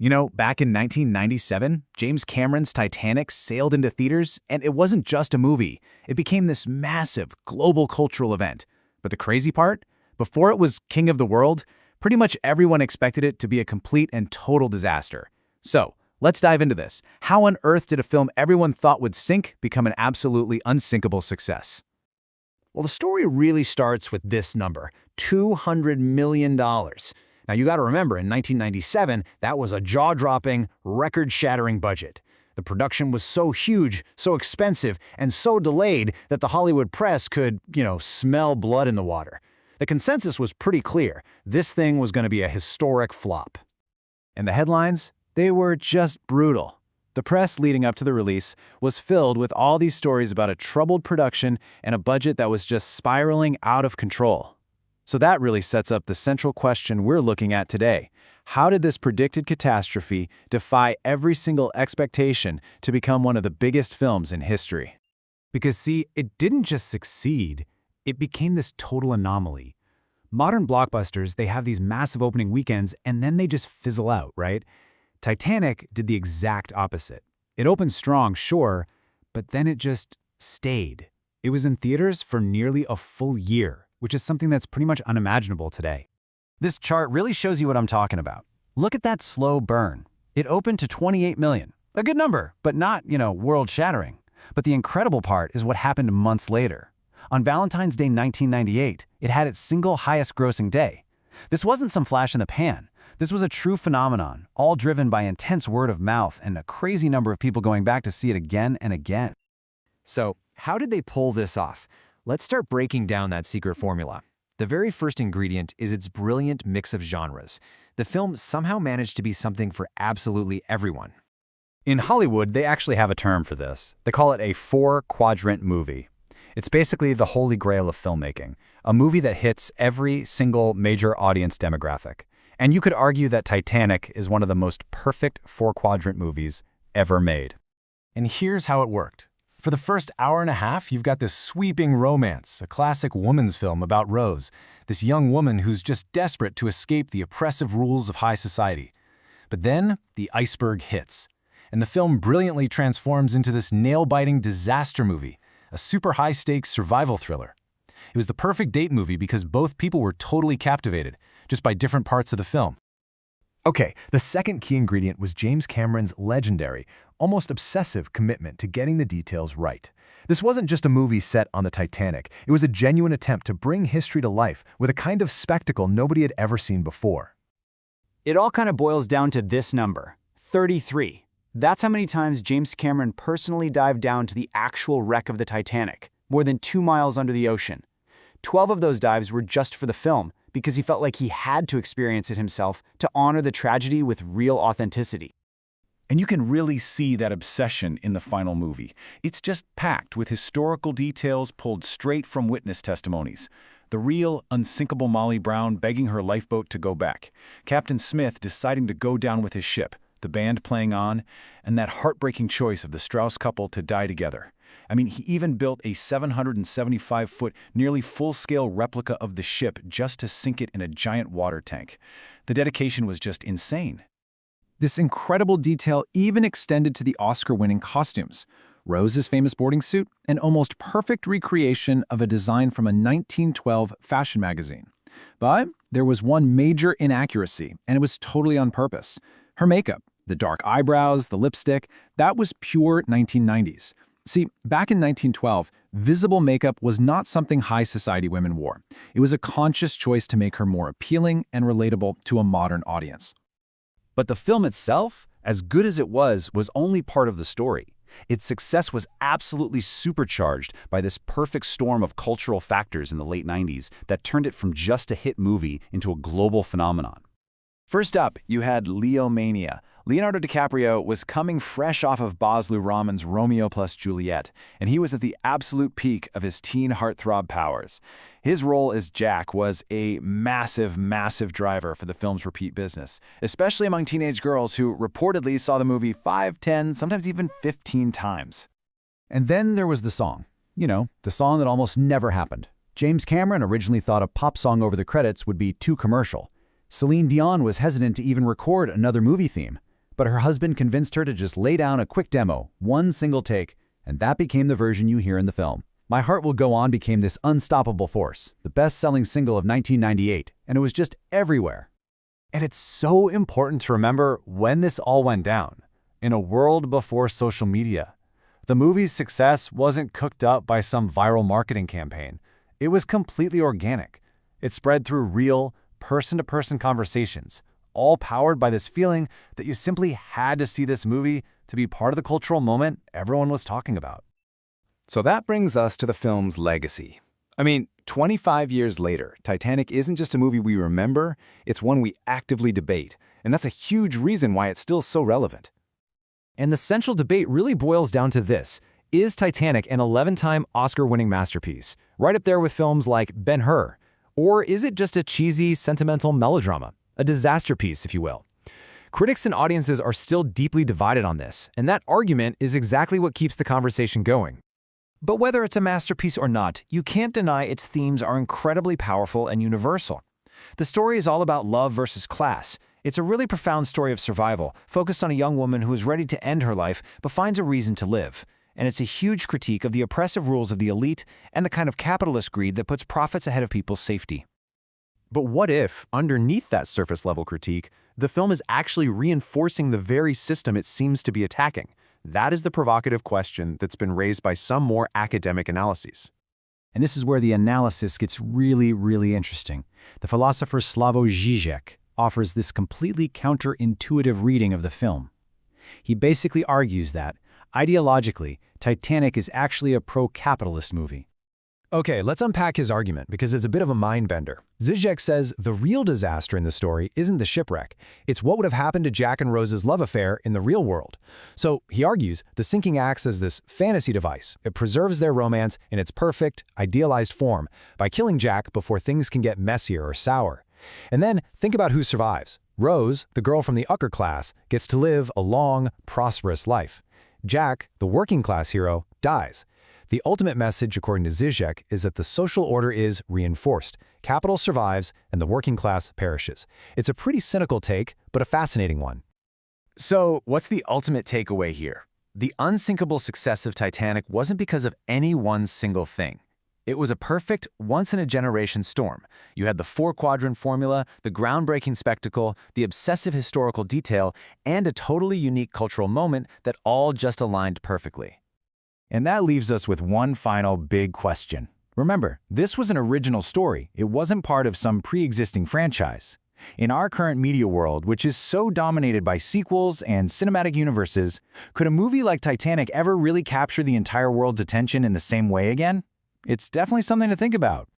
You know, back in 1997, James Cameron's Titanic sailed into theaters, and it wasn't just a movie. It became this massive, global cultural event. But the crazy part? Before it was king of the world, pretty much everyone expected it to be a complete and total disaster. So, let's dive into this. How on earth did a film everyone thought would sink become an absolutely unsinkable success? Well, the story really starts with this number, $200 million. Now, you got to remember, in 1997, that was a jaw-dropping, record-shattering budget. The production was so huge, so expensive, and so delayed that the Hollywood press could, smell blood in the water. The consensus was pretty clear. This thing was going to be a historic flop. And the headlines? They were just brutal. The press leading up to the release was filled with all these stories about a troubled production and a budget that was just spiraling out of control. So that really sets up the central question we're looking at today. How did this predicted catastrophe defy every single expectation to become one of the biggest films in history? Because see, it didn't just succeed, it became this total anomaly. Modern blockbusters, they have these massive opening weekends and then they just fizzle out, right? Titanic did the exact opposite. It opened strong, sure, but then it just stayed. It was in theaters for nearly a full year, which is something that's pretty much unimaginable today. This chart really shows you what I'm talking about. Look at that slow burn. It opened to 28 million. A good number, but not, world-shattering. But the incredible part is what happened months later. On Valentine's Day 1998, it had its single highest grossing day. This wasn't some flash in the pan. This was a true phenomenon, all driven by intense word of mouth and a crazy number of people going back to see it again and again. So, how did they pull this off? Let's start breaking down that secret formula. The very first ingredient is its brilliant mix of genres. The film somehow managed to be something for absolutely everyone. In Hollywood, they actually have a term for this. They call it a four-quadrant movie. It's basically the holy grail of filmmaking, a movie that hits every single major audience demographic. And you could argue that Titanic is one of the most perfect four-quadrant movies ever made. And here's how it worked. For the first hour and a half, you've got this sweeping romance, a classic woman's film about Rose, this young woman who's just desperate to escape the oppressive rules of high society. But then, the iceberg hits, and the film brilliantly transforms into this nail-biting disaster movie, a super high-stakes survival thriller. It was the perfect date movie because both people were totally captivated, just by different parts of the film. Okay, the second key ingredient was James Cameron's legendary, almost obsessive commitment to getting the details right. This wasn't just a movie set on the Titanic. It was a genuine attempt to bring history to life with a kind of spectacle nobody had ever seen before. It all kind of boils down to this number, 33. That's how many times James Cameron personally dived down to the actual wreck of the Titanic, more than 2 miles under the ocean. 12 of those dives were just for the film, because he felt like he had to experience it himself to honor the tragedy with real authenticity. And you can really see that obsession in the final movie. It's just packed with historical details pulled straight from witness testimonies. The real, unsinkable Molly Brown begging her lifeboat to go back, Captain Smith deciding to go down with his ship, the band playing on, and that heartbreaking choice of the Strauss couple to die together. I mean, he even built a 775-foot, nearly full-scale replica of the ship just to sink it in a giant water tank. The dedication was just insane. This incredible detail even extended to the Oscar-winning costumes. Rose's famous boarding suit, an almost perfect recreation of a design from a 1912 fashion magazine. But there was one major inaccuracy, and it was totally on purpose. Her makeup, the dark eyebrows, the lipstick, that was pure 1990s. See, back in 1912, visible makeup was not something high society women wore. It was a conscious choice to make her more appealing and relatable to a modern audience. But the film itself, as good as it was only part of the story. Its success was absolutely supercharged by this perfect storm of cultural factors in the late 90s that turned it from just a hit movie into a global phenomenon. First up, you had Leo-mania. Leonardo DiCaprio was coming fresh off of Baz Luhrmann's Romeo plus Juliet, and he was at the absolute peak of his teen heartthrob powers. His role as Jack was a massive, massive driver for the film's repeat business, especially among teenage girls who reportedly saw the movie 5, 10, sometimes even 15 times. And then there was the song. The song that almost never happened. James Cameron originally thought a pop song over the credits would be too commercial. Celine Dion was hesitant to even record another movie theme. but her husband convinced her to just lay down a quick demo, one single take, and that became the version you hear in the film. My Heart Will Go On became this unstoppable force, the best-selling single of 1998, and it was just everywhere. And it's so important to remember when this all went down. In a world before social media. The movie's success wasn't cooked up by some viral marketing campaign. It was completely organic. It spread through real, person-to-person conversations, all powered by this feeling that you simply had to see this movie to be part of the cultural moment everyone was talking about. So that brings us to the film's legacy. I mean, 25 years later, Titanic isn't just a movie we remember, it's one we actively debate, and that's a huge reason why it's still so relevant. And the central debate really boils down to this. Is Titanic an 11-time Oscar-winning masterpiece, right up there with films like Ben-Hur? Or is it just a cheesy, sentimental melodrama, a disaster piece, if you will? Critics and audiences are still deeply divided on this, and that argument is exactly what keeps the conversation going. But whether it's a masterpiece or not, you can't deny its themes are incredibly powerful and universal. The story is all about love versus class. It's a really profound story of survival, focused on a young woman who is ready to end her life but finds a reason to live. And it's a huge critique of the oppressive rules of the elite and the kind of capitalist greed that puts profits ahead of people's safety. But what if, underneath that surface-level critique, the film is actually reinforcing the very system it seems to be attacking? That is the provocative question that's been raised by some more academic analyses. And this is where the analysis gets really, really interesting. The philosopher Slavoj Žižek offers this completely counterintuitive reading of the film. He basically argues that, ideologically, Titanic is actually a pro-capitalist movie. Okay, let's unpack his argument because it's a bit of a mind-bender. Zizek says the real disaster in the story isn't the shipwreck. It's what would have happened to Jack and Rose's love affair in the real world. So, he argues, the sinking acts as this fantasy device. It preserves their romance in its perfect, idealized form by killing Jack before things can get messier or sour. And then, think about who survives. Rose, the girl from the upper class, gets to live a long, prosperous life. Jack, the working-class hero, dies. The ultimate message, according to Zizek, is that the social order is reinforced. Capital survives, and the working class perishes. It's a pretty cynical take, but a fascinating one. So, what's the ultimate takeaway here? The unsinkable success of Titanic wasn't because of any one single thing. It was a perfect, once-in-a-generation storm. You had the four-quadrant formula, the groundbreaking spectacle, the obsessive historical detail, and a totally unique cultural moment that all just aligned perfectly. And that leaves us with one final big question. Remember, this was an original story. It wasn't part of some pre-existing franchise. In our current media world, which is so dominated by sequels and cinematic universes, could a movie like Titanic ever really capture the entire world's attention in the same way again? It's definitely something to think about.